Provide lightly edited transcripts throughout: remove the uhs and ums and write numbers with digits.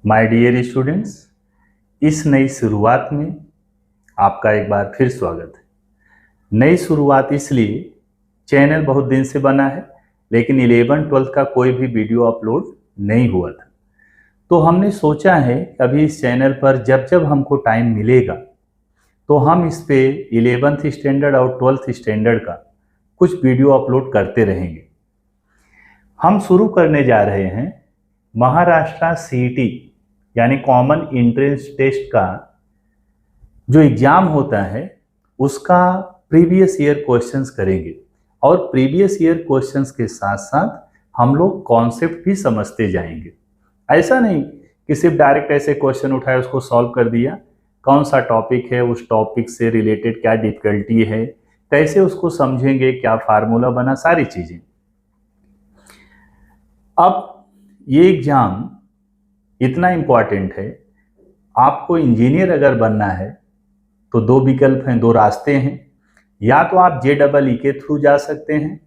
My dear students, इस नई शुरुआत में आपका एक बार फिर स्वागत है। नई शुरुआत इसलिए, चैनल बहुत दिन से बना है लेकिन 11-12 का कोई भी वीडियो अपलोड नहीं हुआ था। तो हमने सोचा है कि अभी इस चैनल पर जब जब हमको टाइम मिलेगा तो हम इस पे 11th स्टैंडर्ड और 12th स्टैंडर्ड का कुछ वीडियो अपलोड करते रहेंगे। हम शुरू करने जा रहे हैं महाराष्ट्र सीईटी यानी कॉमन एंट्रेंस टेस्ट का जो एग्ज़ाम होता है उसका प्रीवियस ईयर क्वेश्चंस करेंगे और प्रीवियस ईयर क्वेश्चंस के साथ साथ हम लोग कॉन्सेप्ट भी समझते जाएंगे। ऐसा नहीं कि सिर्फ डायरेक्ट ऐसे क्वेश्चन उठाए उसको सॉल्व कर दिया। कौन सा टॉपिक है, उस टॉपिक से रिलेटेड क्या डिफिकल्टी है, कैसे उसको समझेंगे, क्या फार्मूला बना, सारी चीज़ें। अब ये एग्ज़ाम इतना इम्पॉर्टेंट है, आपको इंजीनियर अगर बनना है तो दो विकल्प हैं, दो रास्ते हैं। या तो आप JEE के थ्रू जा सकते हैं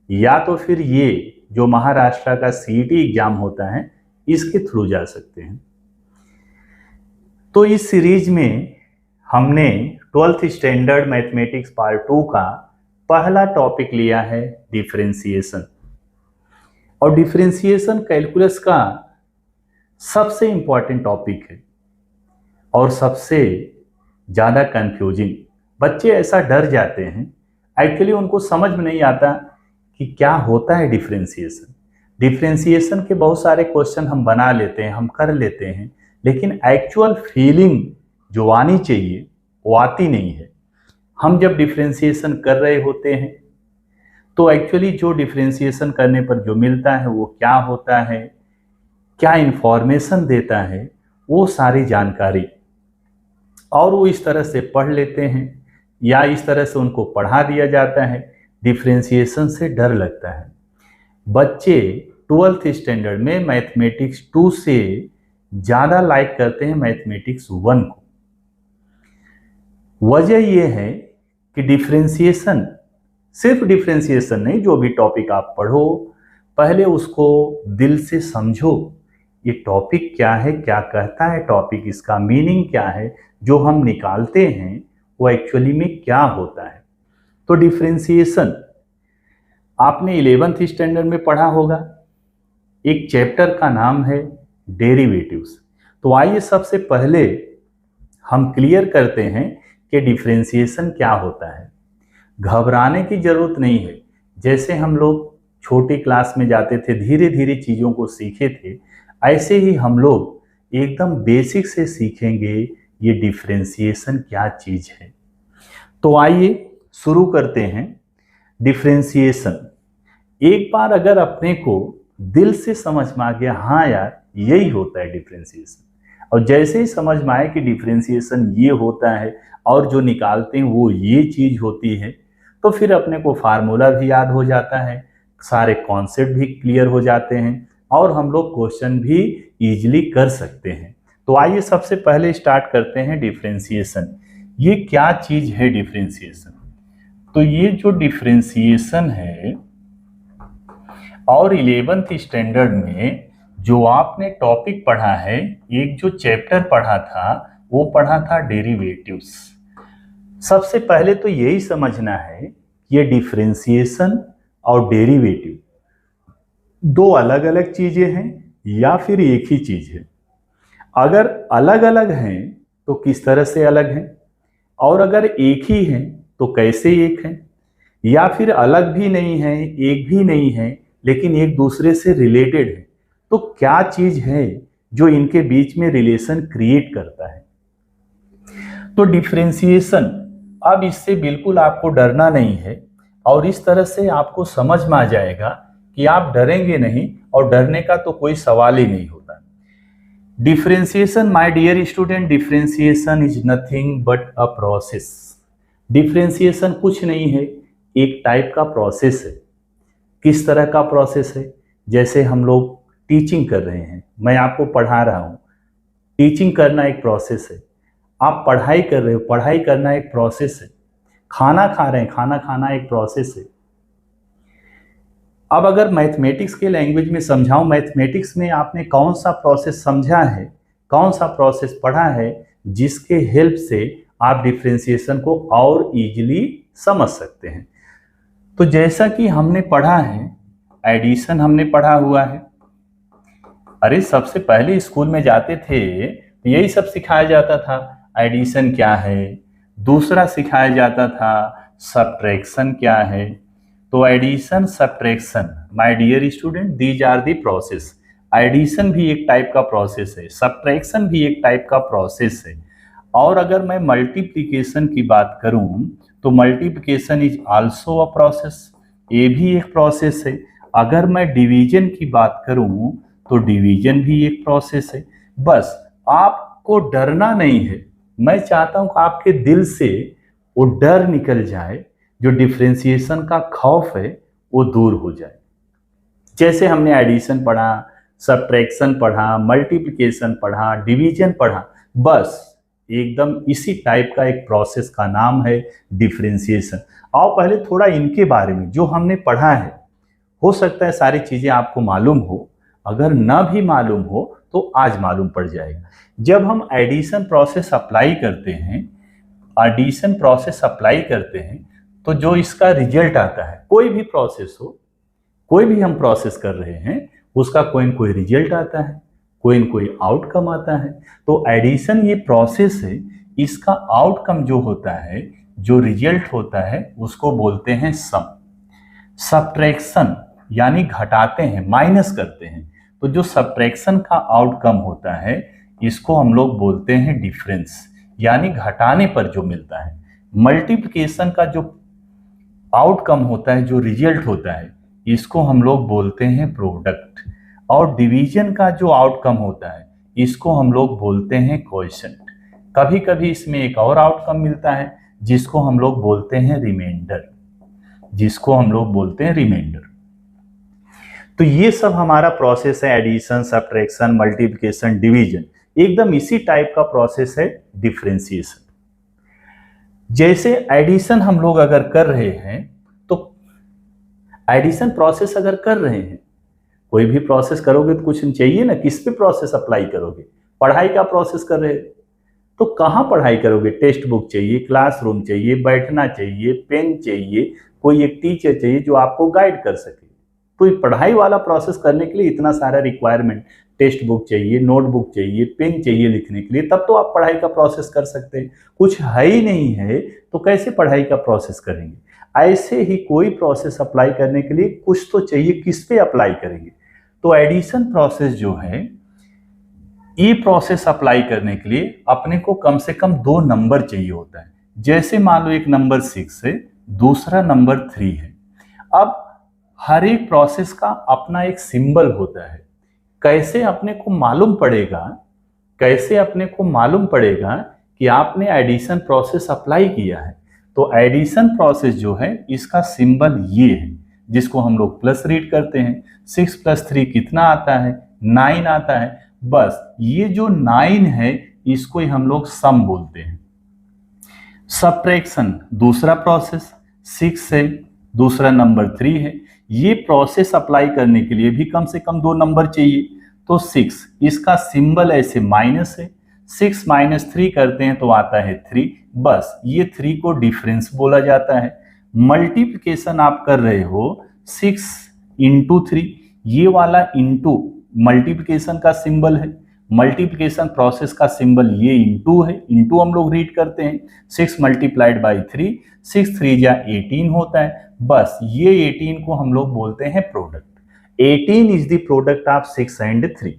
या तो फिर ये जो महाराष्ट्र का सीईटी एग्जाम होता है इसके थ्रू जा सकते हैं। तो इस सीरीज में हमने 12th स्टैंडर्ड मैथमेटिक्स पार्ट 2 का पहला टॉपिक लिया है डिफरेंशिएशन। और डिफरेंशिएशन कैलकुलस का सबसे इंपॉर्टेंट टॉपिक है और सबसे ज़्यादा कंफ्यूजिंग। बच्चे ऐसा डर जाते हैं, एक्चुअली उनको समझ में नहीं आता कि क्या होता है डिफरेंशिएशन। डिफरेंशिएशन के बहुत सारे क्वेश्चन हम बना लेते हैं, हम कर लेते हैं, लेकिन एक्चुअल फीलिंग जो आनी चाहिए वो आती नहीं है। हम जब डिफरेंशिएशन कर रहे होते हैं तो एक्चुअली जो डिफरेंशिएशन करने पर जो मिलता है वो क्या होता है, क्या इंफॉर्मेशन देता है, वो सारी जानकारी और वो इस तरह से पढ़ लेते हैं या इस तरह से उनको पढ़ा दिया जाता है। डिफरेंशिएशन से डर लगता है। बच्चे 12th स्टैंडर्ड में मैथमेटिक्स 2 से ज़्यादा लाइक करते हैं मैथमेटिक्स 1 को। वजह ये है कि डिफरेंशिएशन, सिर्फ डिफरेंशिएशन नहीं, जो भी टॉपिक आप पढ़ो पहले उसको दिल से समझो। ये टॉपिक क्या है, क्या कहता है टॉपिक, इसका मीनिंग क्या है, जो हम निकालते हैं वो एक्चुअली में क्या होता है। तो डिफरेंशिएशन आपने 11th स्टैंडर्ड में पढ़ा होगा। एक चैप्टर का नाम है डेरिवेटिव्स। तो आइए सबसे पहले हम क्लियर करते हैं कि डिफरेंशिएशन क्या होता है। घबराने की जरूरत नहीं है। जैसे हम लोग छोटी क्लास में जाते थे, धीरे धीरे चीज़ों को सीखे थे, ऐसे ही हम लोग एकदम बेसिक से सीखेंगे ये डिफरेंशिएशन क्या चीज़ है। तो आइए शुरू करते हैं डिफरेंशिएशन। एक बार अगर अपने को दिल से समझ में आ गया, हाँ यार यही होता है डिफरेंशिएशन, और जैसे ही समझ में आए कि डिफरेंशिएशन ये होता है और जो निकालते हैं वो ये चीज़ होती है, तो फिर अपने को फार्मूला भी याद हो जाता है, सारे कॉन्सेप्ट भी क्लियर हो जाते हैं और हम लोग क्वेश्चन भी इजीली कर सकते हैं। तो आइए सबसे पहले स्टार्ट करते हैं डिफरेंशिएशन। ये क्या चीज़ है डिफरेंशिएशन? तो ये जो डिफरेंशिएशन है, और 11th स्टैंडर्ड में जो आपने टॉपिक पढ़ा है, एक जो चैप्टर पढ़ा था वो पढ़ा था डेरिवेटिव्स। सबसे पहले तो यही समझना है कि ये डिफरेंशिएशन और डेरिवेटिव दो अलग अलग चीजें हैं या फिर एक ही चीज है। अगर अलग अलग हैं तो किस तरह से अलग हैं, और अगर एक ही हैं तो कैसे एक हैं, या फिर अलग भी नहीं है, एक भी नहीं है, लेकिन एक दूसरे से रिलेटेड है, तो क्या चीज है जो इनके बीच में रिलेशन क्रिएट करता है। तो डिफरेंशिएशन, अब इससे बिल्कुल आपको डरना नहीं है और इस तरह से आपको समझ में आ जाएगा कि आप डरेंगे नहीं, और डरने का तो कोई सवाल ही नहीं होता। Differentiation, my dear student, differentiation is nothing but a process. Differentiation कुछ नहीं है, एक टाइप का प्रोसेस है। किस तरह का प्रोसेस है? जैसे हम लोग टीचिंग कर रहे हैं, मैं आपको पढ़ा रहा हूँ, टीचिंग करना एक प्रोसेस है। आप पढ़ाई कर रहे हो, पढ़ाई करना एक प्रोसेस है। खाना खा रहे हैं, खाना खाना एक प्रोसेस है। अब अगर मैथमेटिक्स के लैंग्वेज में समझाऊं, मैथमेटिक्स में आपने कौन सा प्रोसेस समझा है, कौन सा प्रोसेस पढ़ा है जिसके हेल्प से आप डिफरेंशिएशन को और इजीली समझ सकते हैं। तो जैसा कि हमने पढ़ा है, एडिशन हमने पढ़ा हुआ है। अरे सबसे पहले स्कूल में जाते थे तो यही सब सिखाया जाता था, एडिशन क्या है। दूसरा सिखाया जाता था सब्ट्रैक्शन क्या है। तो addition, subtraction, my dear student, these are the process. Addition भी एक टाइप का प्रोसेस है, सब्ट्रैक्शन भी एक टाइप का प्रोसेस है। और अगर मैं मल्टीप्लिकेशन की बात करूं तो multiplication is also a process, ये भी एक प्रोसेस है। अगर मैं डिवीजन की बात करूं तो डिवीजन भी एक प्रोसेस है। बस आपको डरना नहीं है, मैं चाहता हूं कि आपके दिल से वो डर निकल जाए, जो डिफरेंशिएशन का खौफ है वो दूर हो जाए। जैसे हमने एडिशन पढ़ा, सब्ट्रैक्शन पढ़ा, मल्टीप्लिकेशन पढ़ा, डिवीजन पढ़ा, बस एकदम इसी टाइप का एक प्रोसेस का नाम है डिफरेंशिएशन। आओ पहले थोड़ा इनके बारे में जो हमने पढ़ा है, हो सकता है सारी चीजें आपको मालूम हो, अगर ना भी मालूम हो तो आज मालूम पड़ जाएगा। जब हम एडिशन प्रोसेस अप्लाई करते हैं, एडिशन प्रोसेस अप्लाई करते हैं तो जो इसका रिजल्ट आता है, कोई भी प्रोसेस हो, कोई भी हम प्रोसेस कर रहे हैं, उसका कोई न कोई रिजल्ट आता है, कोई न कोई आउटकम आता है। तो एडिशन ये प्रोसेस है, इसका आउटकम जो होता है, जो रिजल्ट होता है, उसको बोलते हैं सम। सब्ट्रैक्शन यानी घटाते हैं, माइनस करते हैं, तो जो सब्ट्रैक्शन का आउटकम होता है इसको हम लोग बोलते हैं डिफरेंस, यानी घटाने पर जो मिलता है। मल्टीप्लिकेशन का जो आउटकम होता है, जो रिजल्ट होता है, इसको हम लोग बोलते हैं प्रोडक्ट। और डिवीजन का जो आउटकम होता है इसको हम लोग बोलते हैं क्वोशिएंट। कभी कभी इसमें एक और आउटकम मिलता है जिसको हम लोग बोलते हैं रिमाइंडर, जिसको हम लोग बोलते हैं रिमाइंडर। तो ये सब हमारा प्रोसेस है, एडिशन, सब्ट्रैक्शन, मल्टीप्लिकेशन, डिवीजन, एकदम इसी टाइप का प्रोसेस है डिफरेंशिएशन। जैसे एडिशन हम लोग अगर कर रहे हैं, तो एडिशन प्रोसेस अगर कर रहे हैं, कोई भी प्रोसेस करोगे तो कुछ चाहिए ना, किस पे प्रोसेस अप्लाई करोगे। पढ़ाई का प्रोसेस कर रहे तो कहाँ पढ़ाई करोगे, टेक्स्ट बुक चाहिए, क्लासरूम चाहिए, बैठना चाहिए, पेन चाहिए, कोई एक टीचर चाहिए जो आपको गाइड कर सके। तो ये पढ़ाई वाला प्रोसेस करने के लिए इतना सारा रिक्वायरमेंट, टेक्स्ट बुक चाहिए, नोटबुक चाहिए, पेन चाहिए लिखने के लिए, तब तो आप पढ़ाई का प्रोसेस कर सकते हैं। कुछ है ही नहीं है तो कैसे पढ़ाई का प्रोसेस करेंगे। ऐसे ही कोई प्रोसेस अप्लाई करने के लिए कुछ तो चाहिए, किस पे अप्लाई करेंगे। तो एडिशन प्रोसेस जो है, ये प्रोसेस अप्लाई करने के लिए अपने को कम से कम 2 नंबर चाहिए होता है। जैसे मान लो एक नंबर 6 है, दूसरा नंबर 3 है। अब हर एक प्रोसेस का अपना एक सिंबल होता है। कैसे अपने को मालूम पड़ेगा, कैसे अपने को मालूम पड़ेगा कि आपने एडिशन प्रोसेस अप्लाई किया है। तो एडिशन प्रोसेस जो है, इसका सिंबल ये है, जिसको हम लोग प्लस रीड करते हैं। 6 + 3 कितना आता है, 9 आता है। बस ये जो 9 है इसको ही हम लोग सम बोलते हैं। सब्ट्रैक्शन दूसरा प्रोसेस, 6 है, दूसरा नंबर 3 है। ये प्रोसेस अप्लाई करने के लिए भी कम से कम 2 नंबर चाहिए। तो 6, इसका सिंबल ऐसे माइनस है, 6 - 3 करते हैं तो आता है 3। बस ये 3 को डिफरेंस बोला जाता है। मल्टीप्लिकेशन आप कर रहे हो, 6 × 3, ये वाला इंटू मल्टीप्लिकेशन का सिंबल है। मल्टीप्लिकेशन प्रोसेस का सिंबल ये इंटू है, इंटू हम लोग रीड करते हैं। 6 × 3, 6 3 जा 18 होता है। बस ये 18 को हम लोग बोलते हैं product. 18 is the product of 6 and 3।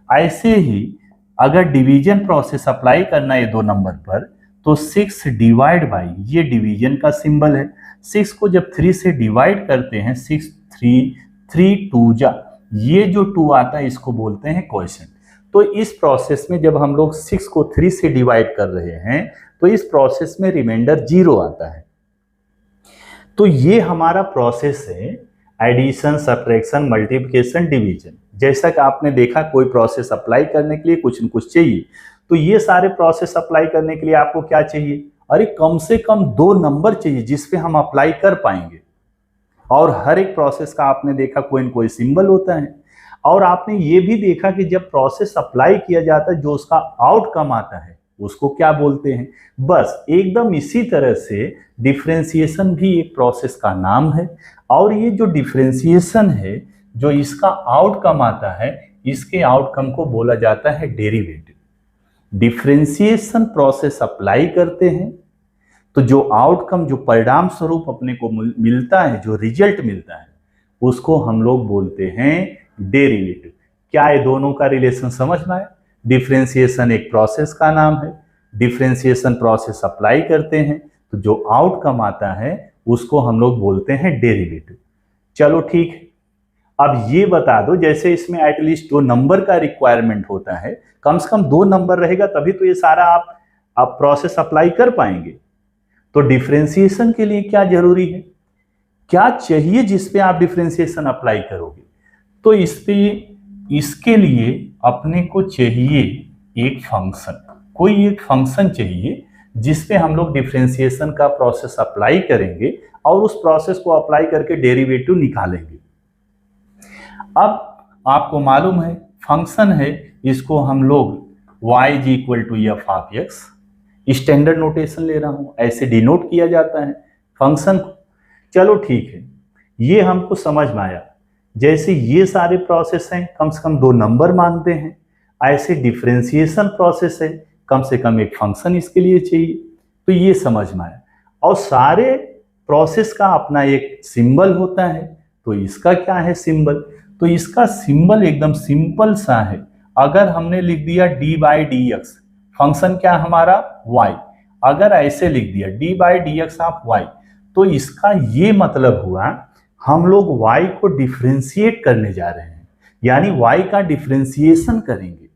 ऐसे ही अगर डिवीजन प्रोसेस अप्लाई करना है 2 नंबर पर, तो 6 डिवाइड बाई, ये डिवीजन का सिंबल है। 6 को जब 3 से डिवाइड करते हैं, 6 3 3 2 जा, ये जो 2 आता है इसको बोलते हैं क्वोशिएंट। तो इस प्रोसेस में जब हम लोग 6 को 3 से डिवाइड कर रहे हैं तो इस प्रोसेस में रिमाइंडर 0 आता है। तो ये हमारा प्रोसेस है एडिशन, सब्ट्रैक्शन, मल्टीप्लिकेशन, डिवीजन। जैसा कि आपने देखा, कोई प्रोसेस अप्लाई करने के लिए कुछ न कुछ चाहिए। तो ये सारे प्रोसेस अप्लाई करने के लिए आपको क्या चाहिए, अरे कम से कम 2 नंबर चाहिए जिसपे हम अप्लाई कर पाएंगे। और हर एक प्रोसेस का आपने देखा कोई न कोई सिंबल होता है। और आपने ये भी देखा कि जब प्रोसेस अप्लाई किया जाता है जो उसका आउटकम आता है उसको क्या बोलते हैं। बस एकदम इसी तरह से डिफरेंशिएशन भी एक प्रोसेस का नाम है। और ये जो डिफरेंशिएशन है, जो इसका आउटकम आता है, इसके आउटकम को बोला जाता है डेरिवेटिव। डिफरेंशिएशन प्रोसेस अप्लाई करते हैं तो जो आउटकम, जो परिणाम स्वरूप अपने को मिलता है, जो रिजल्ट मिलता है, उसको हम लोग बोलते हैं डेरिवेटिव। क्या ये दोनों का रिलेशन समझ में आया? डिफरेंशिएशन एक प्रोसेस का नाम है, डिफरेंशिएशन प्रोसेस अप्लाई करते हैं तो जो आउटकम आता है उसको हम लोग बोलते हैं डेरिवेटिव। चलो ठीक है, अब ये बता दो, जैसे इसमें एटलीस्ट 2 नंबर का रिक्वायरमेंट होता है, कम से कम 2 नंबर रहेगा तभी तो ये सारा आप प्रोसेस अप्लाई कर पाएंगे। तो डिफरेंशिएशन के लिए क्या जरूरी है, क्या चाहिए जिस पे आप डिफरेंशिएशन अप्लाई करोगे? तो इसके लिए अपने को चाहिए एक फंक्शन, कोई एक फंक्शन चाहिए जिस पे हम लोग डिफरेंशिएशन का प्रोसेस अप्लाई करेंगे और उस प्रोसेस को अप्लाई करके डेरिवेटिव निकालेंगे। अब आपको मालूम है फंक्शन है, इसको हम लोग y is equal to f of x, standard notation ले रहा हूं, ऐसे डिनोट किया जाता है फंक्शन को। चलो ठीक है, ये हमको समझ में आया। जैसे ये सारे प्रोसेस हैं कम से कम 2 नंबर मांगते हैं, ऐसे डिफरेंशिएशन प्रोसेस है कम से कम एक फंक्शन इसके लिए चाहिए, तो ये समझ में आया। और सारे प्रोसेस का अपना एक सिंबल होता है, तो इसका क्या है सिंबल? तो इसका सिंबल एकदम सिंपल सा है। अगर हमने लिख दिया D by d x, function क्या हमारा y, अगर ऐसे लिख दिया D by d x of y, तो इसका ये मतलब हुआ हम लोग y को डिफरेंशिएट करने जा रहे हैं, यानी y का डिफरेंशिएशन करेंगे।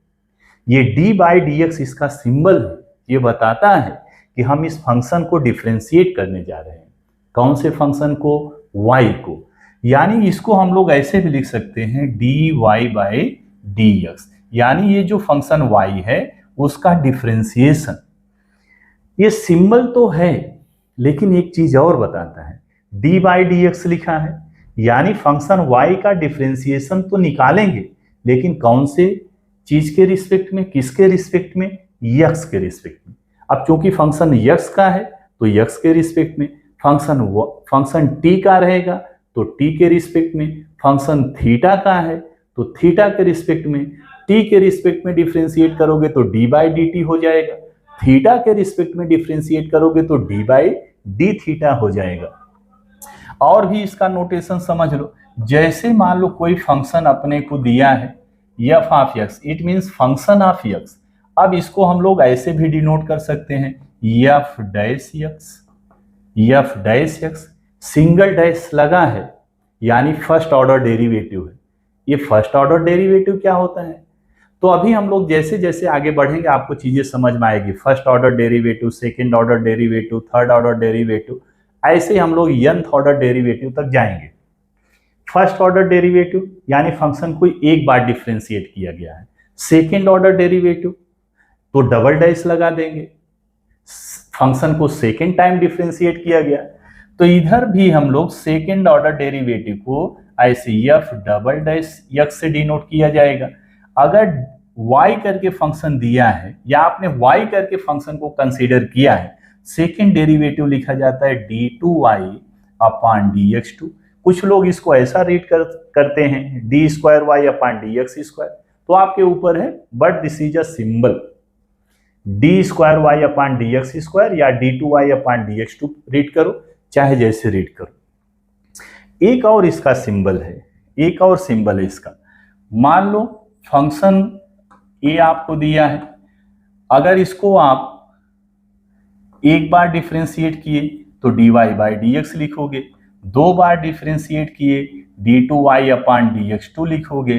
ये डी बाई डी एक्स इसका सिंबल है, ये बताता है कि हम इस फंक्शन को डिफरेंशिएट करने जा रहे हैं। कौन से फंक्शन को? y को। यानी इसको हम लोग ऐसे भी लिख सकते हैं d y by d x, यानी ये जो फंक्शन y है उसका डिफरेंशिएशन। ये सिंबल तो है लेकिन एक चीज और बताता है, डी बाई डी एक्स लिखा है यानी फंक्शन y का डिफरेंशिएशन तो निकालेंगे, लेकिन कौन से चीज के रिस्पेक्ट में, किसके रिस्पेक्ट में? x के रिस्पेक्ट में। अब चूंकि फंक्शन x का है तो x के रिस्पेक्ट में, फंक्शन t का रहेगा तो t के रिस्पेक्ट में, फंक्शन थीटा का है तो थीटा के रिस्पेक्ट में, t के रिस्पेक्ट में डिफरेंशिएट करोगे तो d बाई डी टी हो जाएगा, थीटा के रिस्पेक्ट में डिफरेंशिएट करोगे तो d बाई डी थीटा हो जाएगा। और भी इसका नोटेशन समझ लो, जैसे मान लो कोई फंक्शन अपने को दिया है f of x, it means function of x। अब इसको हम लोग ऐसे भी डिनोट कर सकते हैं f dash x, single dash लगा है यानी फर्स्ट ऑर्डर डेरिवेटिव है। ये फर्स्ट ऑर्डर डेरिवेटिव क्या होता है? तो अभी हम लोग जैसे जैसे आगे बढ़ेंगे आपको चीजें समझ में आएगी। First order derivative, second order derivative, third order derivative, ऐसे हम लोग nth ऑर्डर डेरिवेटिव तक जाएंगे। फर्स्ट ऑर्डर डेरिवेटिव यानी फंक्शन को एक बार डिफरेंशिएट किया गया है। सेकंड ऑर्डर डेरिवेटिव तो डबल डैश लगा देंगे, फंक्शन को सेकंड टाइम डिफरेंशिएट किया गया। तो इधर भी हम लोग सेकंड ऑर्डर डेरिवेटिव को ऐसे f डबल डैश x से डिनोट किया जाएगा। अगर y करके फंक्शन दिया है या आपने y करके फंक्शन को कंसीडर किया है, सेकंड डेरिवेटिव लिखा जाता है d2y अपॉन dx2। कुछ लोग इसको ऐसा रीड करते हैं d square y upon d x square, तो आपके ऊपर है, but this is a symbol. D square y upon d x square या d2y अपॉन dx2 रीड करो, चाहे जैसे रीड करो। एक और इसका सिंबल है, एक और सिंबल है इसका। मान लो फंक्शन ए आपको दिया है, अगर इसको आप एक बार डिफरेंशिएट किए तो dy बाई डी एक्स लिखोगे, 2 बार डिफरेंशिएट किए d2y अपॉन dx2 लिखोगे,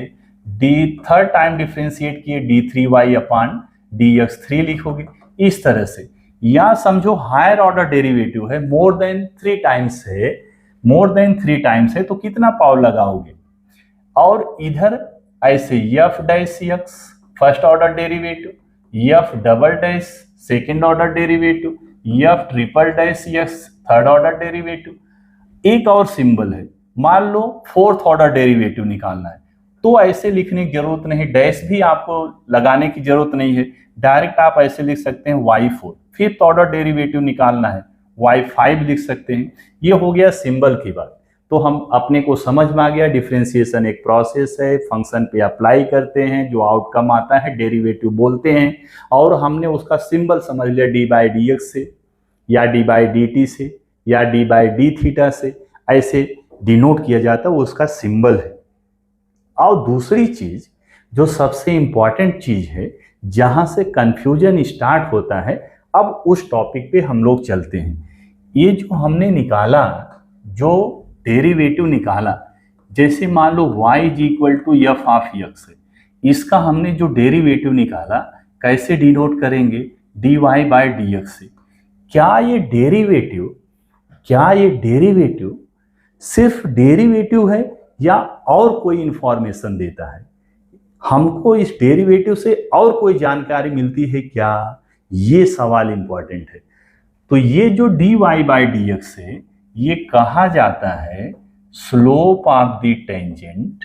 थर्ड टाइम डिफरेंशिएट किए d3y अपॉन dx3 लिखोगे। इस तरह से, या समझो हायर ऑर्डर डेरिवेटिव है, मोर देन 3 टाइम्स है, मोर देन 3 टाइम्स है तो कितना पावर लगाओगे? और इधर ऐसे f dash x first order derivative, f double dash second order derivative, f triple dash x third order derivative. एक और सिंबल है मान लो फोर्थ ऑर्डर डेरिवेटिव निकालना है, तो ऐसे लिखने की जरूरत नहीं, डैश भी आपको लगाने की जरूरत नहीं है, डायरेक्ट आप ऐसे लिख सकते हैं y4। फिफ्थ ऑर्डर डेरिवेटिव निकालना है, y5 लिख सकते हैं। ये हो गया सिंबल की बात। तो हम अपने को समझ में आ गया डिफरेंशिएशन एक प्रोसेस है, फंक्शन पे अप्लाई करते हैं, जो आउटकम आता है डेरिवेटिव बोलते हैं, और हमने उसका सिंबल समझ लिया डी बाई डी एक्स से, या डी बाई डी टी से, या डी बाई डी थीटा से, ऐसे डिनोट किया जाता है, वो उसका सिंबल है। और दूसरी चीज जो सबसे इंपॉर्टेंट चीज है, जहां से कंफ्यूजन स्टार्ट होता है, अब उस टॉपिक पे हम लोग चलते हैं। ये जो हमने निकाला, जो डेरिवेटिव निकाला, जैसे मान लो y is equal to f of x है, इसका हमने जो डेरिवेटिव निकाला कैसे डिनोट करेंगे, dy बाई डी एक्स से। क्या ये डेरिवेटिव सिर्फ डेरिवेटिव है या और कोई इंफॉर्मेशन देता है? हमको इस डेरिवेटिव से और कोई जानकारी मिलती है क्या? ये सवाल इंपॉर्टेंट है। तो ये जो dy बाई डी एक्स है, ये कहा जाता है slope of the tangent.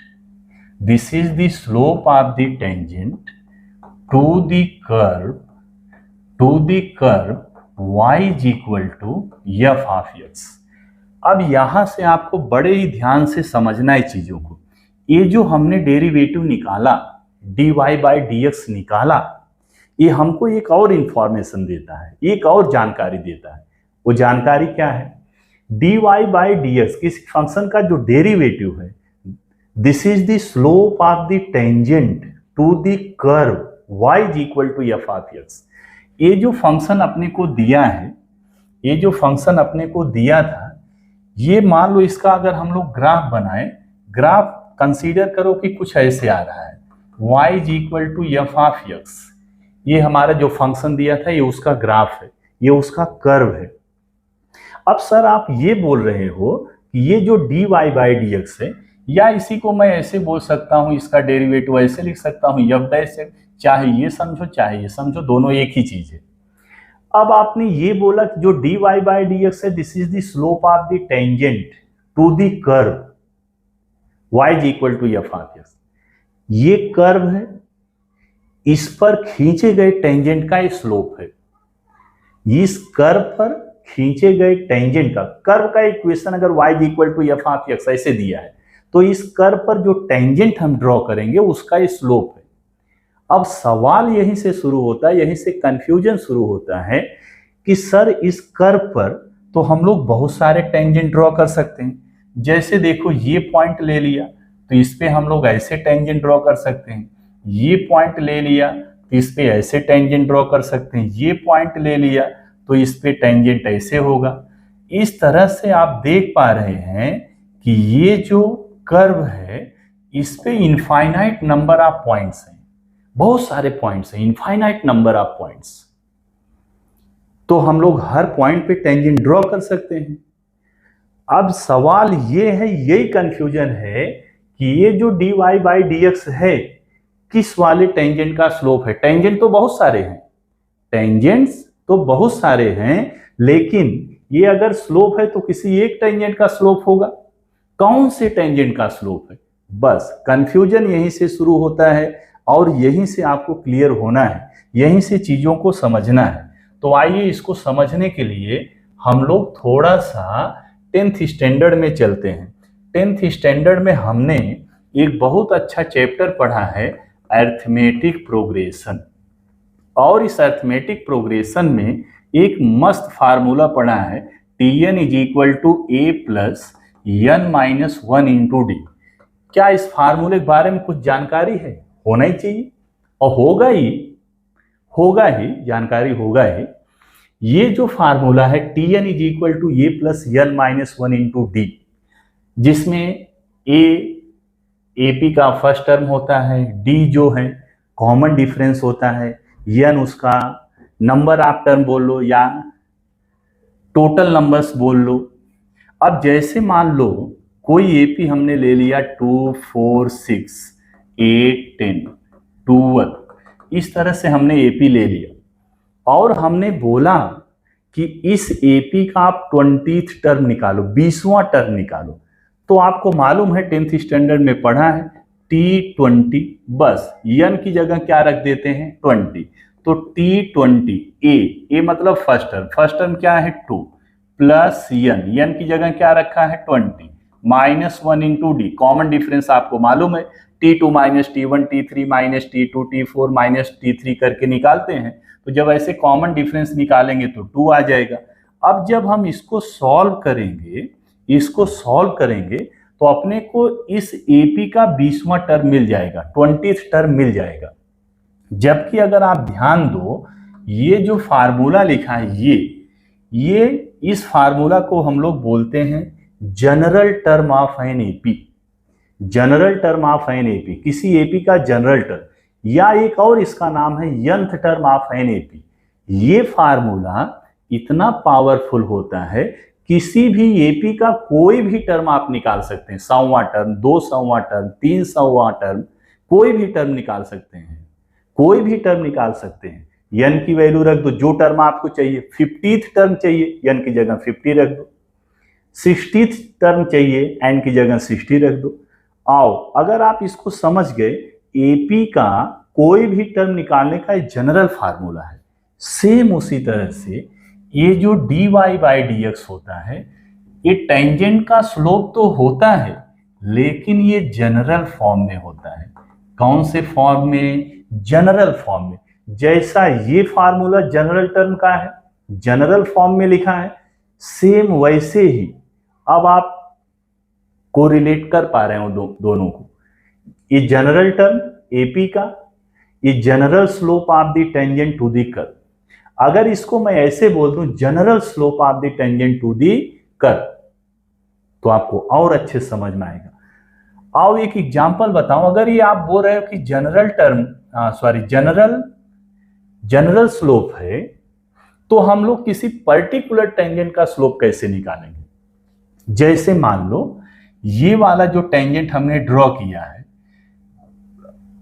This is the slope of the tangent to the curve y is equal to f of x. अब यहां से आपको बड़े ही ध्यान से समझना है चीजों को। ये जो हमने डेरिवेटिव निकाला, dy बाई डी एक्स निकाला, ये हमको एक और इंफॉर्मेशन देता है, एक और जानकारी देता है। वो जानकारी क्या है? dy बाई डी एक्स, किसी फंक्शन का जो डेरिवेटिव है, this is the slope of the tangent to the curve y is equal to f of x. ये जो फंक्शन अपने को दिया है, ये जो फंक्शन अपने को दिया था, ये मान लो इसका अगर हम लोग ग्राफ बनाए, ग्राफ कंसीडर करो कि कुछ ऐसे आ रहा है, y is equal to f of x. ये हमारा जो फंक्शन दिया था, ये उसका ग्राफ है, ये उसका कर्व है। अब सर आप ये बोल रहे हो कि ये जो dy बाई डी एक्स है, या इसी को मैं ऐसे बोल सकता हूं, इसका डेरिवेटिव ऐसे लिख सकता हूं एफ डैश से, चाहे ये समझो चाहे ये समझो, दोनों एक ही चीज है। अब आपने ये बोला कि जो dy बाई डी एक्स है, this is the slope of the tangent to the curve y is equal to f of x. ये कर्व है, इस पर खींचे गए टेंजेंट का स्लोप है। इस कर्व पर खींचे गए टेंजेंट का, कर्व का इक्वेशन अगर y is equal to f of x ऐसे दिया है, तो इस कर्व पर जो टेंजेंट हम ड्रॉ करेंगे उसका स्लोप है। अब सवाल यहीं से शुरू होता है, यहीं से कंफ्यूजन शुरू होता है कि सर इस कर्व पर तो हम लोग बहुत सारे टेंजेंट ड्रॉ कर सकते हैं। जैसे देखो ये पॉइंट ले लिया तो इस पे हम लोग ऐसे टेंजेंट ड्रॉ कर सकते हैं, ये पॉइंट ले लिया तो इस पे ऐसे टेंजेंट ड्रॉ कर सकते हैं, ये पॉइंट ले लिया तो इस पे टेंजेंट ऐसे होगा। इस तरह से आप देख पा रहे हैं कि ये जो कर्व है, इस पे इनफाइनाइट नंबर ऑफ पॉइंट्स हैं, बहुत सारे पॉइंट्स हैं, इनफाइनाइट नंबर ऑफ पॉइंट्स। तो हम लोग हर पॉइंट पे टेंजेंट ड्रॉ कर सकते हैं। अब सवाल ये है, यही कंफ्यूजन है कि ये जो dy बाई डी एक्स है, किस वाले टेंजेंट का स्लोप है? टेंजेंट तो बहुत सारे हैं, टेंजेंट्स तो बहुत सारे हैं, लेकिन ये अगर स्लोप है तो किसी एक टेंजेंट का स्लोप होगा। कौन से टेंजेंट का स्लोप है? बस कंफ्यूजन यहीं से शुरू होता है और यहीं से आपको क्लियर होना है, यहीं से चीजों को समझना है। तो आइए इसको समझने के लिए हम लोग थोड़ा सा 10th स्टैंडर्ड में चलते हैं। 10th स्टैंडर्ड में हमने एक बहुत अच्छा चैप्टर पढ़ा है, अरिथमेटिक प्रोग्रेशन। और इस अरिथमेटिक प्रोग्रेशन में एक मस्त फार्मूला पढ़ा है, Tn is equal to a plus n minus 1 into d. क्या इस फार्मूले के बारे में कुछ जानकारी है? होना ही चाहिए और होगा ही, जानकारी होगा ही। ये जो फार्मूला है Tn is equal to a plus n minus 1 into d, जिसमें a AP का फर्स्ट टर्म होता है, d जो है कॉमन डिफरेंस होता है, n उसका नंबर ऑफ टर्म बोल लो या टोटल नंबर्स बोल लो। अब जैसे मान लो कोई एपी हमने ले लिया 2, 4, 6, 8, 10, 12, इस तरह से हमने एपी ले लिया और हमने बोला कि इस एपी का आप 20th टर्म निकालो, 20वां टर्म निकालो। तो आपको मालूम है 10th स्टैंडर्ड में पढ़ा है T20, बस n की जगह क्या रख देते हैं 20, तो T20 ए मतलब फर्स्ट टर्म क्या है 2 प्लस n की जगह क्या रखा है 20 -1 इंटू डी, कॉमन डिफरेंस आपको मालूम है T2 minus T1 T3 minus T2 T4 minus T3 करके निकालते हैं। तो जब ऐसे कॉमन डिफरेंस निकालेंगे तो 2 आ जाएगा। अब जब हम इसको सॉल्व करेंगे तो अपने को इस एपी का 20वां टर्म मिल जाएगा, 20th टर्म मिल जाएगा। जबकि अगर आप ध्यान दो, ये जो फार्मूला लिखा है ये इस फार्मूला को हम लोग बोलते हैं general term of an AP. General term of an AP, किसी एपी का जनरल टर्म, या एक और इसका नाम है nth term of an AP. ये फार्मूला इतना पावरफुल होता है, किसी भी एपी का कोई भी टर्म आप निकाल सकते हैं, 100वां टर्म, 200वां टर्म, 300वां टर्म, कोई भी टर्म निकाल सकते हैं, कोई भी टर्म निकाल सकते हैं। n की वैल्यू रख दो, जो टर्म आपको चाहिए। 50th टर्म चाहिए, n की जगह 50 रख दो। 60th टर्म चाहिए, n की जगह 60 रख दो। आओ, अगर आप इसको समझ गए, एपी का कोई भी टर्म निकालने का एक जनरल फार्मूला है। सेम उसी तरह से ये जो dy बाई dx होता है, ये टेंजेंट का स्लोप तो होता है, लेकिन ये जनरल फॉर्म में होता है। कौन से फॉर्म में? जनरल फॉर्म में। जैसा ये फार्मूला जनरल टर्म का है, जनरल फॉर्म में लिखा है, सेम वैसे ही अब आप कोरिलेट कर पा रहे हो दोनों को। ये जनरल टर्म एपी का, ये general slope of the tangent to the curve. अगर इसको मैं ऐसे बोल दूं general slope of the tangent to the curve, तो आपको और अच्छे समझ में आएगा। आओ एक एग्जांपल बताऊं। अगर ये आप बोल रहे हो कि जनरल टर्म जनरल स्लोप है, तो हम लोग किसी पर्टिकुलर टेंजेंट का स्लोप कैसे निकालेंगे? जैसे मान लो ये वाला जो टेंजेंट हमने ड्रॉ किया है,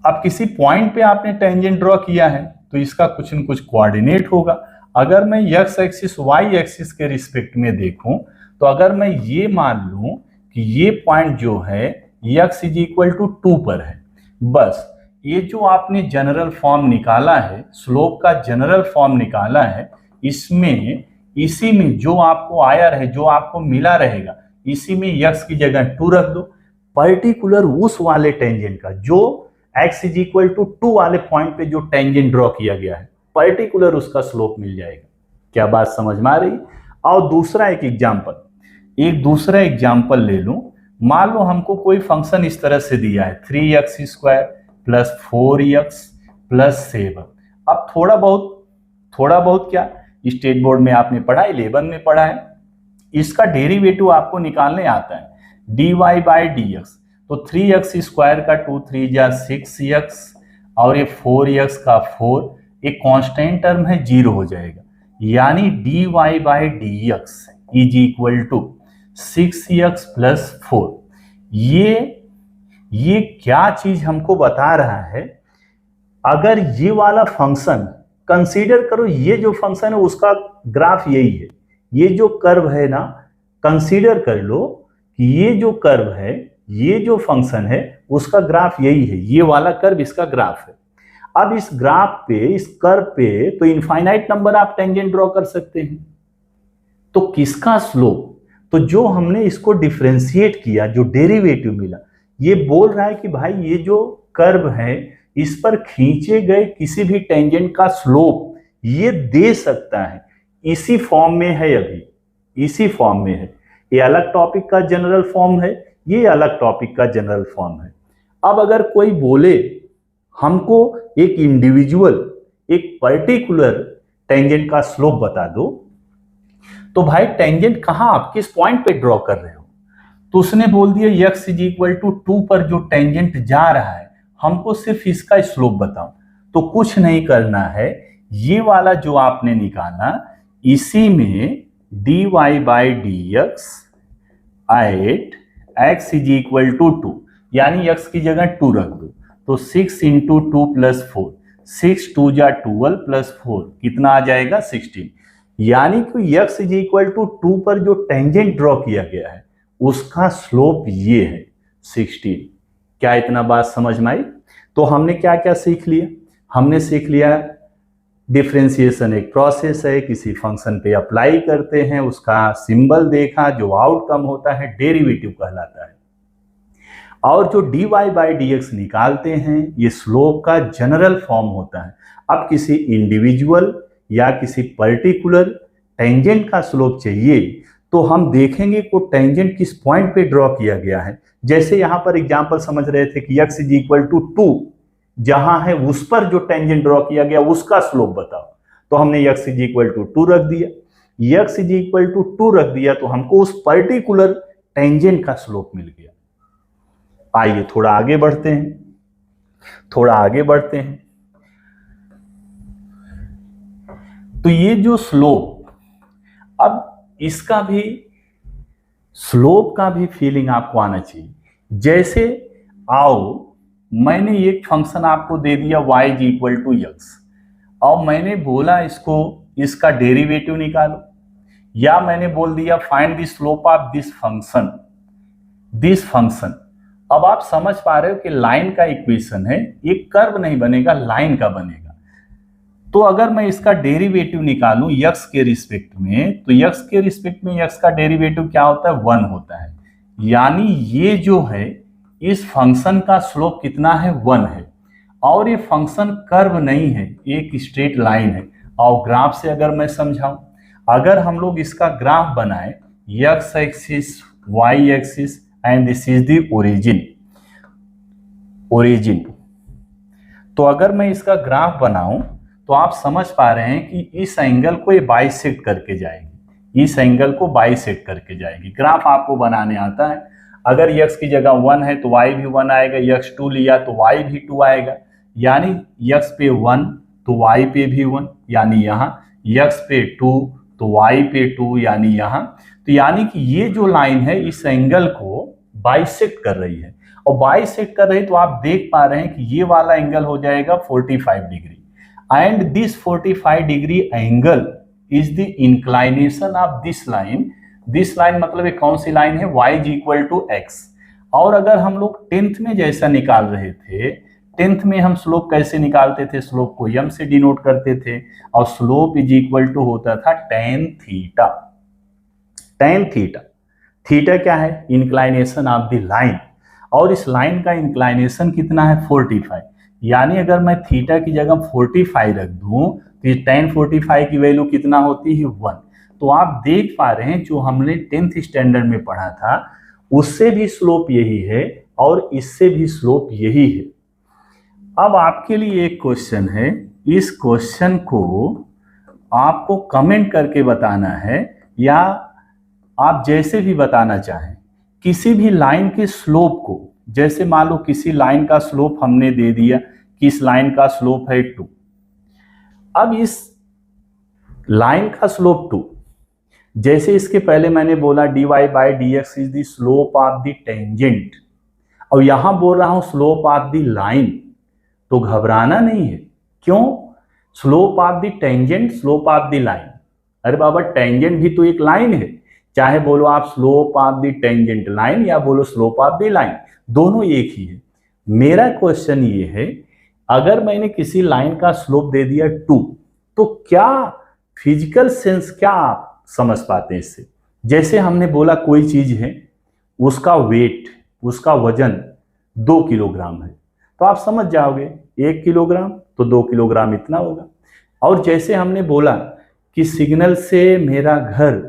अब किसी पॉइंट पे आपने टेंजेंट ड्रॉ किया है, तो इसका कुछ न कुछ कोऑर्डिनेट होगा। अगर मैं x एक्सिस y एक्सिस के रिस्पेक्ट में देखूं, तो अगर मैं ये मान लूं कि ये पॉइंट जो है x इज इक्वल टू 2 पर है, बस ये जो आपने जनरल फॉर्म निकाला है, स्लोप का जनरल फॉर्म निकाला है, इसमें इसी में जो आपको आया रहे, जो आपको मिला रहेगा, इसी में x की जगह 2 रख दो। पर्टिकुलर उस वाले टेंजेंट का, जो x इज इक्वल टू 2 वाले पॉइंट पे जो टेंजेंट ड्रॉ किया गया है, पर्टिकुलर उसका स्लोप मिल जाएगा। क्या बात समझ में आ रही? और दूसरा एग्जांपल ले लूं। मान लो हमको कोई फंक्शन इस तरह से दिया है 3x square plus 4x plus 7। अब थोड़ा बहुत क्या स्टेट बोर्ड में आपने पढ़ा, 11 में पढ़ा है, इसका डेरिवेटिव आपको निकालने आता है dy बाई dx। तो 3x स्क्वायर का 2 3 जा 6x, और ये 4x का 4, एक कांस्टेंट टर्म है, 0 हो जाएगा। यानी dy by dx is equal to 6x plus 4। ये क्या चीज हमको बता रहा है? अगर ये वाला फंक्शन कंसीडर करो, ये जो फंक्शन है उसका ग्राफ यही है, ये जो कर्व है ना, कंसीडर कर लो कि ये जो कर्व है, ये जो फंक्शन है, उसका ग्राफ यही है, ये वाला कर्व इसका ग्राफ है। अब इस ग्राफ पे, इस कर्व पे तो इनफाइनाइट नंबर आप टेंजेंट ड्रॉ कर सकते हैं। तो किसका स्लोप? तो जो हमने इसको डिफरेंशिएट किया, जो डेरिवेटिव मिला, ये बोल रहा है कि भाई ये जो कर्व है, इस पर खींचे गए किसी भी टेंजेंट का स्लोप ये दे सकता है। इसी फॉर्म में है, अभी इसी फॉर्म में है। ये अलग टॉपिक का जनरल फॉर्म है, ये अलग टॉपिक का जनरल फॉर्म है। अब अगर कोई बोले हमको एक इंडिविजुअल, एक पर्टिकुलर टेंजेंट का स्लोप बता दो, तो भाई टेंजेंट कहां, आप किस पॉइंट पे ड्रॉ कर रहे हो? तो उसने बोल दिया x इज इक्वल टू 2 पर जो टेंजेंट जा रहा है, हमको सिर्फ इसका स्लोप बताओ। तो कुछ नहीं करना है, ये वाला जो आपने निकाला, इसी में dy by dx at x is equal to 2, यानी x की जगह 2 रख दो। तो 6 इंटू 2 प्लस 4, 6 2 जा 12 प्लस 4 कितना आ जाएगा 16। यानी कि x इज इक्वल टू 2 पर जो टेंजेंट ड्रॉ किया गया है, उसका स्लोप ये है 16। क्या इतना बात समझ में आई? तो हमने क्या क्या सीख लिया? हमने सीख लिया डिफरेंशिएशन एक प्रोसेस है, किसी फंक्शन पे अप्लाई करते हैं, उसका सिंबल देखा, जो आउटकम होता है डेरिवेटिव कहलाता है। और जो dy बाई dx निकालते हैं ये स्लोप का जनरल फॉर्म होता है। अब किसी इंडिविजुअल या किसी पर्टिकुलर टेंजेंट का स्लोप चाहिए तो हम देखेंगे को टेंजेंट किस पॉइंट पे ड्रॉ किया गया है। जैसे यहां पर एग्जांपल समझ रहे थे कि x इज इक्वल टू 2 जहां है उस पर जो टेंजेंट ड्रॉ किया गया उसका स्लोप बताओ, तो हमने x इज इक्वल टू 2 रख दिया। x इज इक्वल टू 2 रख दिया तो हमको उस पर्टिकुलर टेंजेंट का स्लोप मिल गया। आइए थोड़ा आगे बढ़ते हैं, थोड़ा आगे बढ़ते हैं। तो ये जो स्लोप, अब इसका भी स्लोप का भी फीलिंग आपको आना चाहिए। जैसे आओ मैंने एक फंक्शन आपको दे दिया y is equal to x और मैंने बोला इसको इसका डेरिवेटिव निकालो, या मैंने बोल दिया find the slope of this function. अब आप समझ पा रहे हो कि लाइन का इक्वेशन है, एक कर्व नहीं बनेगा, लाइन का बनेगा। तो अगर मैं इसका डेरिवेटिव निकालूं x के रिस्पेक्ट में, तो x के रिस्पेक्ट में x का डेरिवेटिव क्या होता है? 1 होता है। यानी ये जो है इस फंक्शन का स्लोप कितना है? 1 है। और ये फंक्शन कर्व नहीं है, एक स्ट्रेट लाइन है। और ग्राफ से अगर मैं समझाऊं, अगर हम लोग इसका ग्राफ बनाए x axis y axis and this is the origin, तो अगर मैं इसका ग्राफ बनाऊं तो आप समझ पा रहे हैं कि इस एंगल को ये बाइसेक्ट करके जाएगी, इस एंगल को बाइसेक्ट करके जाएगी। ग्राफ आपको बनाने आता है। अगर x की जगह 1 है तो y भी 1 आएगा, x 2 लिया तो y भी 2 आएगा, यानी x पे 1 तो y पे भी 1, यानी यहाँ x पे 2 तो y पे 2, यानी यहाँ। तो यानी कि ये जो लाइन है इस एंगल को बाइसेक्ट कर रही है, और बाइसेक्ट कर रही है तो आप देख पा रहे हैं कि ये वाला एंगल हो जाएगा 45 degree, and this 45 degree angle is the inclination of this line. This line मतलब एक कौन सी लाइन है? y is equal to x। और अगर हम लोग 10th में जैसा निकाल रहे थे, 10th में हम स्लोप कैसे निकालते थे? स्लोप को m से डिनोट करते थे, और स्लोप इज इक्वल टू होता था tan theta. tan theta, theta क्या है? इंक्लाइनेशन ऑफ द लाइन, और इस लाइन का इंक्लाइनेशन कितना है? 45। यानी अगर मैं थीटा की जगह 45 रख दूं तो ये tan 45 की वैल्यू कितना होती है? 1। तो आप देख पा रहे हैं जो हमने 10th स्टैंडर्ड में पढ़ा था उससे भी स्लोप यही है और इससे भी स्लोप यही है। अब आपके लिए एक क्वेश्चन है, इस क्वेश्चन को आपको कमेंट करके बताना है, या आप जैसे भी बताना चाहें। किसी भी लाइन के स्लोप को, जैसे मान लो किसी लाइन का स्लोप हमने दे दिया कि इस लाइन का स्लोप है 2। अब इस लाइन का स्लोप 2, जैसे इसके पहले मैंने बोला dy by dx is the slope of the tangent, और यहां बोल रहा हूं स्लोप ऑफ द लाइन, तो घबराना नहीं है। क्यों? Slope of the tangent, slope of the line. अरे बाबा टेंजेंट भी तो एक लाइन है, चाहे बोलो आप slope of the tangent line या बोलो स्लोप ऑफ द लाइन, दोनों एक ही है। मेरा क्वेश्चन ये है, अगर मैंने किसी लाइन का स्लोप दे दिया 2, तो क्या फिजिकल सेंस क्या आप समझ पाते हैं इससे? जैसे हमने बोला कोई चीज है, उसका वेट, उसका वजन 2 किलोग्राम है, तो आप समझ जाओगे 1 किलोग्राम तो 2 किलोग्राम इतना होगा। और जैसे हमने बोला कि सिग्नल से मेरा घर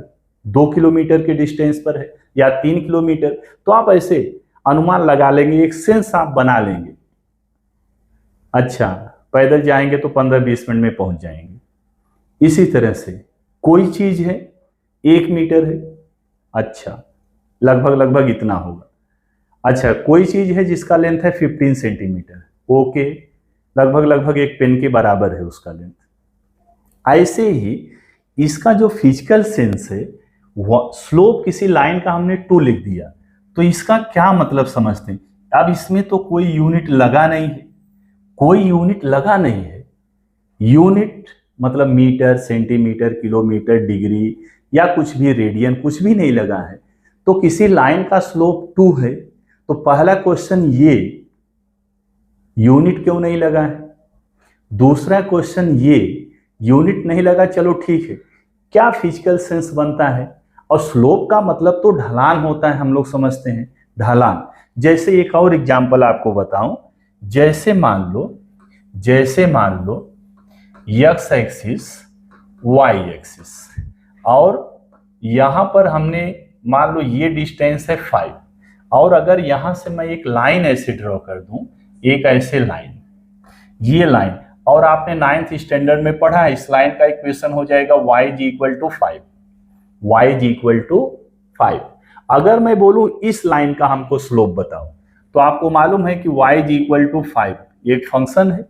2 किलोमीटर के डिस्टेंस पर है या 3 किलोमीटर, तो आप ऐसे अनुमान लगा लेंगे, एक सेंस आप बना लेंगे। अच्छा, पैदल जाएंगे तो 15-20 मिनट में पहुंच जाएंगे। इसी तरह से कोई चीज है 1 मीटर है, अच्छा लगभग इतना होगा। अच्छा, कोई चीज है जिसका लेंथ है 15 सेंटीमीटर, ओके, लगभग एक पेन के बराबर है उसका लेंथ। ऐसे ही इसका जो फिजिकल सेंस है, स्लोप किसी लाइन का हमने 2 लिख दिया, तो इसका क्या मतलब समझते हैं? अब इसमें तो कोई यूनिट लगा नहीं है, कोई यूनिट लगा नहीं है। यूनिट मतलब मीटर, सेंटीमीटर, किलोमीटर, डिग्री या कुछ भी, रेडियन, कुछ भी नहीं लगा है। तो किसी लाइन का स्लोप 2 है, तो पहला क्वेश्चन ये यूनिट क्यों नहीं लगा है, दूसरा क्वेश्चन ये यूनिट नहीं लगा, चलो ठीक है, क्या फिजिकल सेंस बनता है। और स्लोप का मतलब तो ढलान होता है, हम लोग समझते हैं ढलान। जैसे एक और एग्जांपल आपको बताऊं, जैसे मान लो एक्स एक्सिस वाई एक्सिस, और यहां पर हमने मान लो ये डिस्टेंस है 5, और अगर यहां से मैं एक लाइन ऐसे ड्रॉ कर दूं, एक ऐसे लाइन, ये लाइन, और आपने 9th स्टैंडर्ड में पढ़ा है, इस लाइन का इक्वेशन हो जाएगा y = 5, y = 5। अगर मैं बोलूं इस लाइन का हमको स्लोप बताओ, तो आपको मालूम है कि y = 5 एक फंक्शन है,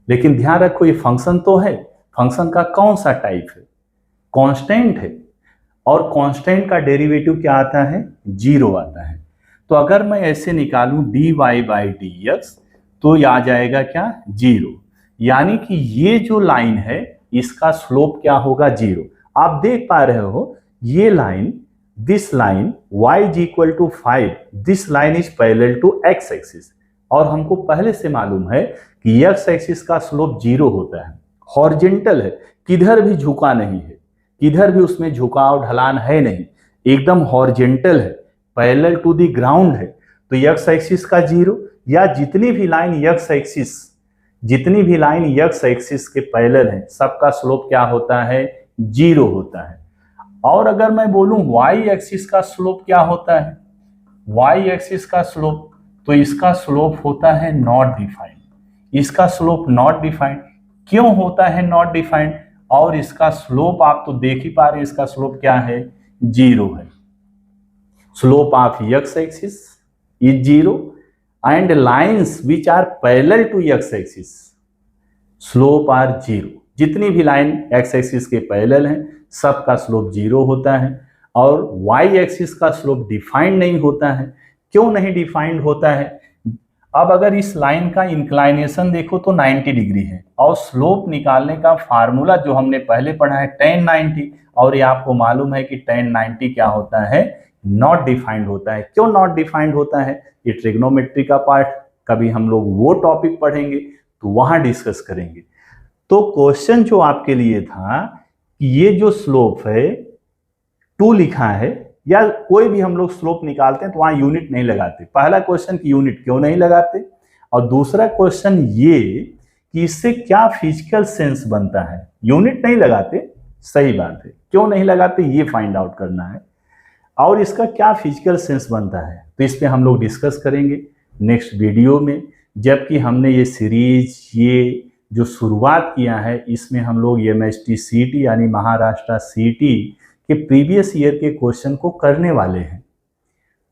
लेकिन ध्यान रखो ये फंक्शन तो है, फंक्शन का कौन सा टाइप है, कांस्टेंट है, और कांस्टेंट का डेरिवेटिव क्या आता है, 0 आता है। तो अगर मैं ऐसे निकालूं dy/dx, तो ये आ जाएगा क्या, 0, यानी कि ये जो लाइन है इसका स्लोप क्या होगा, 0। आप देख पा रहे हो ये line, this line y = 5, this line is parallel to x axis, और हमको पहले से मालूम है कि x एक्सिस का स्लोप 0 होता है, हॉरिजॉन्टल है, किधर भी झुका नहीं है, किधर भी उसमें झुकाव ढलान है नहीं, एकदम हॉरिजॉन्टल है, पैरेलल टू द ग्राउंड है। तो x एक्सिस का 0, या जितनी भी लाइन x एक्सिस के पैरेलल है सबका स्लोप क्या होता है, 0 होता है। और अगर मैं बोलूं y एक्सिस का स्लोप क्या होता है, y एक्सिस का स्लोप, तो इसका स्लोप होता है नॉट डिफाइंड, इसका स्लोप नॉट डिफाइंड। क्यों होता है नॉट डिफाइंड, और इसका स्लोप आप तो देख ही पा रहे हैं, इसका स्लोप क्या है, 0 है। Slope of x axis is 0 and lines which are parallel to x axis slope are 0। जितनी भी लाइन x एक्सिस के पैरेलल हैं सबका स्लोप 0 होता है, और y एक्सिस का स्लोप डिफाइंड नहीं होता है। क्यों नहीं डिफाइंड होता है, अब अगर इस लाइन का इंक्लाइनेशन देखो तो 90 डिग्री है, और स्लोप निकालने का फार्मूला जो हमने पहले पढ़ा है tan 90, और ये आपको मालूम है कि tan 90 क्या होता है, नॉट डिफाइंड होता है। क्यों नॉट डिफाइंड होता है, ये ट्रिग्नोमेट्री का पार्ट, कभी हम लोग वो टॉपिक पढ़ेंगे तो वहां डिस्कस करेंगे। तो क्वेश्चन जो आपके लिए था कि ये जो स्लोप है 2 लिखा है, या कोई भी हम लोग स्लोप निकालते हैं तो वहां यूनिट नहीं लगाते। पहला क्वेश्चन की यूनिट क्यों नहीं लगाते, और दूसरा क्वेश्चन ये कि इससे क्या फिजिकल सेंस बनता है, यूनिट नहीं लगाते, सही बात है, क्यों नहीं लगाते ये फाइंड आउट करना है, और इसका क्या फिजिकल सेंस बनता है, तो इस पे हम लोग डिस्कस करेंगे नेक्स्ट वीडियो में। जबकि हमने ये सीरीज, ये जो शुरुआत किया है, इसमें हम लोग MST CT यानी महाराष्ट्र CT के प्रीवियस ईयर के क्वेश्चन को करने वाले हैं।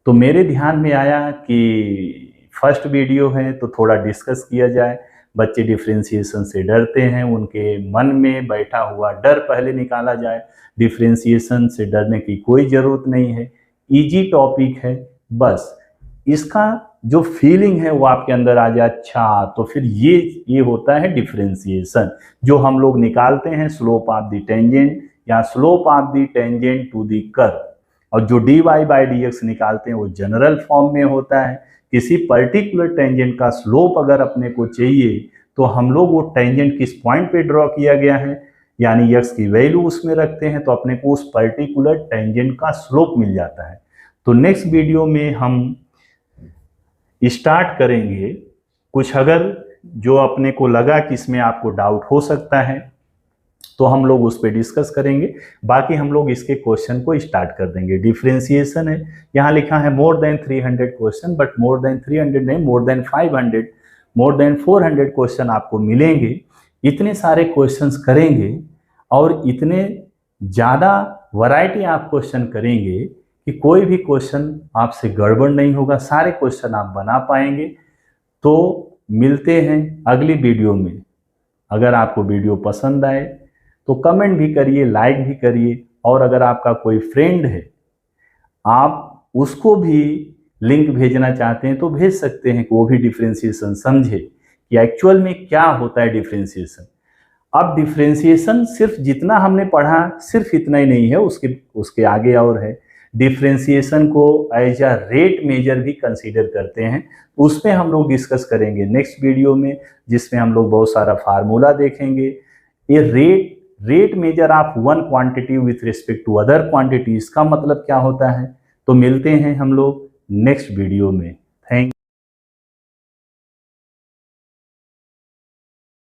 तो मेरे ध्यान में आया कि फर्स्ट वीडियो है तो थोड़ा डिस्कस किया जाए। बच्चे डिफरेंशिएशन से डरते हैं, उनके मन में बैठा हुआ डर पहले निकाला जाए। डिफरेंशिएशन से डरने की कोई ज़रूरत नहीं है, इजी टॉपिक है, बस इसका जो फीलिंग है वो आपके अंदर आ जाए, अच्छा तो फिर ये होता है डिफरेंशिएशन, जो हम लोग निकालते हैं स्लोप ऑफ द टेंजेंट या slope of the tangent to the curve. और जो dy/dx निकालते हैं वो जनरल फॉर्म में होता है। किसी पर्टिकुलर टेंजेंट का स्लोप अगर अपने को चाहिए तो हम लोग वो टेंजेंट किस पॉइंट पे ड्रॉ किया गया है, यानी x की वैल्यू उसमें रखते हैं तो अपने को उस पर्टिकुलर टेंजेंट का स्लोप मिल जाता है। तो नेक्स्ट वीडियो में हम स्टार्ट करेंगे कुछ, अगर जो अपने को लगा कि इसमें आपको डाउट हो सकता है तो हम लोग उस पर डिस्कस करेंगे। बाकी हम लोग इसके क्वेश्चन को स्टार्ट कर देंगे। डिफरेंशिएशन है, यहाँ लिखा है more than 300 question, but more than 300 नहीं, more than 500, more than 400 question आपको मिलेंगे। इतने सारे क्वेश्चंस करेंगे और इतने ज़्यादा वैरायटी आप क्वेश्चन करेंगे कि कोई भी क्वेश्चन आपसे गड़बड़ नहीं होगा, सारे क्वेश्चन आप बना पाएंगे। तो मिलते हैं अगली वीडियो में। अगर आपको वीडियो पसंद आए तो कमेंट भी करिए, लाइक भी करिए, और अगर आपका कोई फ्रेंड है आप उसको भी लिंक भेजना चाहते हैं तो भेज सकते हैं कि वो भी डिफरेंशिएशन समझे कि एक्चुअल में क्या होता है डिफरेंशिएशन। अब डिफरेंशिएशन सिर्फ जितना हमने पढ़ा सिर्फ इतना ही नहीं है, उसके आगे और है। डिफ्रेंसिएशन को एज अ रेट मेजर भी कंसीडर करते हैं, उसमें हम लोग डिस्कस करेंगे नेक्स्ट वीडियो में, जिसमें हम लोग बहुत सारा फार्मूला देखेंगे। ये rate measure of one quantity with respect to other quantity, इसका मतलब क्या होता है। तो मिलते हैं हम लोग नेक्स्ट वीडियो में।